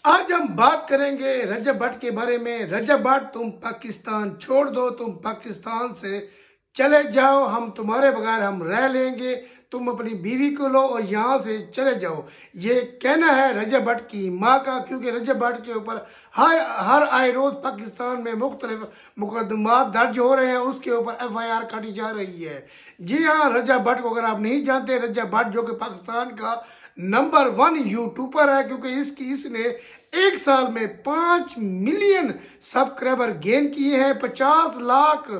آج ہم بات کریں گے رجب بھٹ کے بارے میں۔ رجب بھٹ، تم پاکستان چھوڑ دو، تم پاکستان سے چلے جاؤ، ہم تمہارے بغیر ہم رہ لیں گے، تم اپنی بیوی کو لو اور یہاں سے چلے جاؤ۔ یہ کہنا ہے رجب بھٹ کی ماں کا، کیونکہ رجب بھٹ کے اوپر ہر آئے روز پاکستان میں مختلف مقدمات درج ہو رہے ہیں، اس کے اوپر ایف آئی آر کاٹی جا رہی ہے۔ جی ہاں، رجب بھٹ کو اگر آپ نہیں جانتے، رجب بھٹ جو کہ پاکستان کا نمبر 1 یوٹیوبر ہے، کیونکہ اس نے ایک سال میں 5 ملین سبسکرائبر گین کیے ہیں۔ 50 لاکھ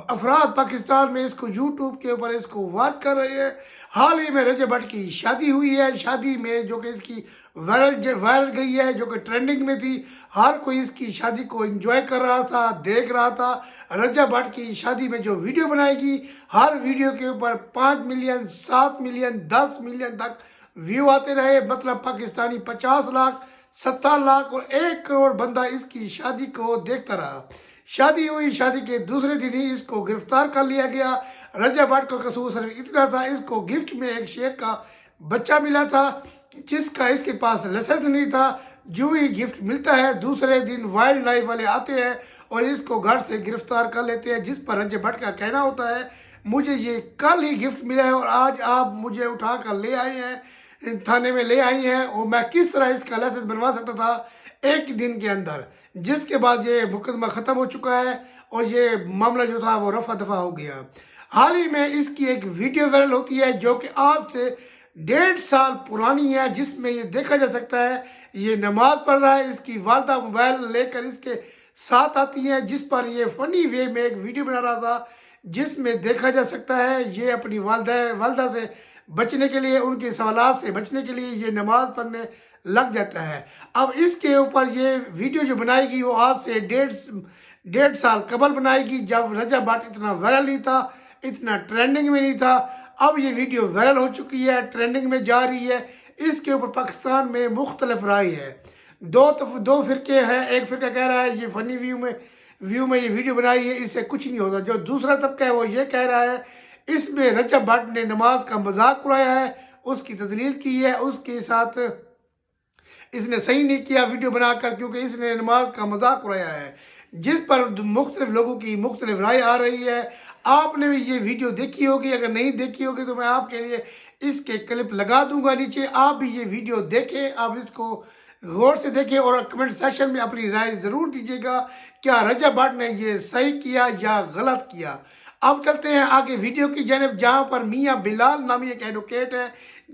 افراد پاکستان میں اس کو یوٹیوب کے اوپر اس کو واچ کر رہے ہیں۔ حال ہی میں رجب بھٹ کی شادی ہوئی ہے، شادی میں جو کہ اس کی وائرل گئی ہے، جو کہ ٹرینڈنگ میں تھی۔ ہر کوئی اس کی شادی کو انجوائے کر رہا تھا، دیکھ رہا تھا۔ رجب بھٹ کی شادی میں جو ویڈیو بنائے گی، ہر ویڈیو کے اوپر 5 ملین، 7 ملین، 10 ملین تک ویو آتے رہے، مطلب پاکستانی 50 لاکھ، 70 لاکھ اور 1 کروڑ بندہ اس کی شادی کو دیکھتا رہا۔ شادی ہوئی، شادی کے دوسرے دن ہی اس کو گرفتار کر لیا گیا۔ رجب بھٹ کو قصور صرف اتنا تھا، اس کو گفٹ میں ایک شیر کا بچہ ملا تھا، جس کا اس کے پاس لائسنس نہیں تھا۔ جو ہی گفٹ ملتا ہے، دوسرے دن وائلڈ لائف والے آتے ہیں اور اس کو گھر سے گرفتار کر لیتے ہیں، جس پر رجب بھٹ کا کہنا ہوتا ہے مجھے یہ کل ہی گفٹ ملا ہے اور آج آپ مجھے اٹھا کر لے آئے ہیں، تھانے میں لے آئی ہیں، اور میں کس طرح اس کا لائسنس بنوا سکتا تھا ایک دن کے اندر۔ جس کے بعد یہ مقدمہ ختم ہو چکا ہے اور یہ معاملہ جو تھا وہ رفع دفع ہو گیا۔ حال ہی میں اس کی ایک ویڈیو وائرل ہوتی ہے جو کہ آج سے 1.5 سال پرانی ہے، جس میں یہ دیکھا جا سکتا ہے یہ نماز پڑھ رہا ہے، اس کی والدہ موبائل لے کر اس کے ساتھ آتی ہیں، جس پر یہ فنی وے میں ایک ویڈیو بنا رہا تھا، جس میں دیکھا جا سکتا ہے یہ اپنی والدہ سے بچنے کے لیے، ان کے سوالات سے بچنے کے لیے یہ نماز پڑھنے لگ جاتا ہے۔ اب اس کے اوپر یہ ویڈیو جو بنائے گی وہ آج سے 1.5 سال قبل بنائے گی، جب رجب بھٹ اتنا وائرل نہیں تھا، اتنا ٹرینڈنگ میں نہیں تھا۔ اب یہ ویڈیو وائرل ہو چکی ہے، ٹرینڈنگ میں جا رہی ہے۔ اس کے اوپر پاکستان میں مختلف رائے ہے، دو فرقے ہیں۔ ایک فرقہ کہہ رہا ہے یہ فنی ویو میں یہ ویڈیو بنائی ہے، اس سے کچھ نہیں ہوتا۔ جو دوسرا طبقہ ہے وہ یہ کہہ رہا ہے اس میں رجب بھٹ نے نماز کا مذاق اڑایا ہے، اس کی تذلیل کی ہے، اس کے ساتھ اس نے صحیح نہیں کیا ویڈیو بنا کر، کیونکہ اس نے نماز کا مذاق اڑایا ہے، جس پر مختلف لوگوں کی مختلف رائے آ رہی ہے۔ آپ نے بھی یہ ویڈیو دیکھی ہوگی، اگر نہیں دیکھی ہوگی تو میں آپ کے لیے اس کے کلپ لگا دوں گا نیچے، آپ بھی یہ ویڈیو دیکھیں، آپ اس کو غور سے دیکھیں اور کمنٹ سیکشن میں اپنی رائے ضرور دیجیے گا، کیا رجب بھٹ نے یہ صحیح کیا یا غلط کیا۔ اب چلتے ہیں آگے ویڈیو کی جانب، جہاں پر میاں بلال نامی ایک ایڈوکیٹ ہے،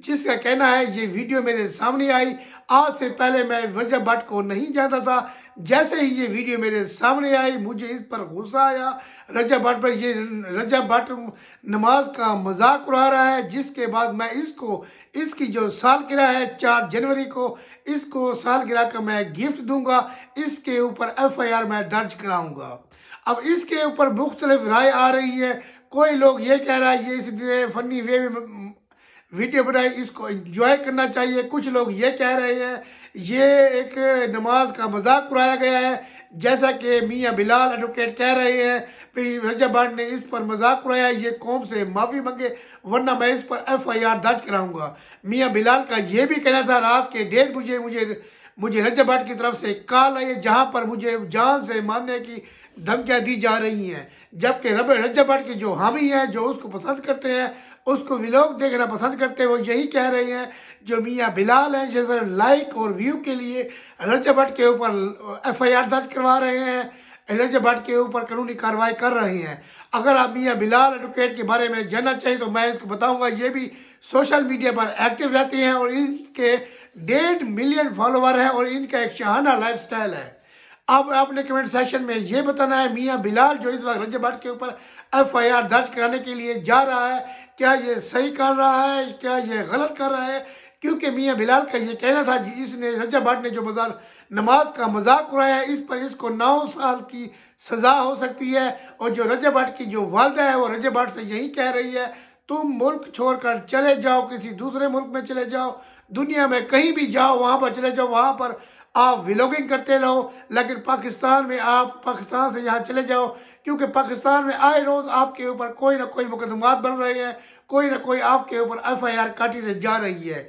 جس کا کہنا ہے یہ ویڈیو میرے سامنے آئی، آج سے پہلے میں رجب بھٹ کو نہیں جانتا تھا، جیسے ہی یہ ویڈیو میرے سامنے آئی مجھے اس پر غصہ آیا رجب بھٹ پر۔ یہ رجب بھٹ نماز کا مذاق اڑا رہا ہے، جس کے بعد میں اس کی جو سالگرہ ہے 4 جنوری کو، اس کو سالگرہ کا میں گفٹ دوں گا، اس کے اوپر ایف آئی آر میں درج کراؤں گا۔ اب اس کے اوپر مختلف رائے آ رہی ہے، کوئی لوگ یہ کہہ رہا ہے یہ اس نے فنی وے میں ویڈیو بنائی، اس کو انجوائے کرنا چاہیے۔ کچھ لوگ یہ کہہ رہے ہیں یہ ایک نماز کا مذاق اڑایا گیا ہے، جیسا کہ میاں بلال ایڈوکیٹ کہہ رہے ہیں رجب بھٹ نے اس پر مذاق اڑایا، یہ قوم سے معافی مانگے ورنہ میں اس پر ایف آئی آر درج کراؤں گا۔ میاں بلال کا یہ بھی کہنا تھا رات کے 1:30 بجے مجھے رجب بھٹ کی طرف سے کال آئی ہے، جہاں پر مجھے جان سے مارنے کی دھمکیاں دی جا رہی ہیں، جبکہ رجب بھٹ کے جو حامی ہیں، جو اس کو پسند کرتے ہیں، اس کو ویلوگ دیکھنا پسند کرتے ہیں، وہ یہی کہہ رہے ہیں جو میاں بلال ہیں جیسے لائک اور ویو کے لیے رجب بھٹ کے اوپر ایف آئی آر درج کروا رہے ہیں، رجب بھٹ کے اوپر قانونی کارروائی کر رہے ہیں۔ اگر آپ میاں بلال ایڈوکیٹ کے بارے میں جاننا چاہیے تو میں اس کو بتاؤں گا، یہ بھی سوشل میڈیا پر ایکٹیو رہتے ہیں اور ان کے 1.5 ملین فالوور ہیں اور ان کا ایک شاہانہ لائف سٹائل ہے۔ اب آپ نے کمنٹ سیکشن میں یہ بتانا ہے میاں بلال جو اس وقت رجب بھٹ کے اوپر ایف آئی آر درج کرانے کے لیے جا رہا ہے، کیا یہ صحیح کر رہا ہے، کیا یہ غلط کر رہا ہے؟ کیونکہ میاں بلال کا یہ کہنا تھا اس نے رجب بھٹ نے جو نماز کا مذاق اڑایا ہے، اس پر اس کو 9 سال کی سزا ہو سکتی ہے، اور جو رجب بھٹ کی جو والدہ ہے وہ رجب بھٹ سے یہی کہہ رہی ہے تم ملک چھوڑ کر چلے جاؤ، کسی دوسرے ملک میں چلے جاؤ، دنیا میں کہیں بھی جاؤ، وہاں پر چلے جاؤ، وہاں پر آپ ویلوگنگ کرتے رہو، لیکن پاکستان میں آپ پاکستان سے یہاں چلے جاؤ، کیونکہ پاکستان میں آئے روز آپ کے اوپر کوئی نہ کوئی مقدمات بن رہے ہیں، کوئی نہ کوئی آپ کے اوپر ایف آئی آر کاٹی جا رہی ہے۔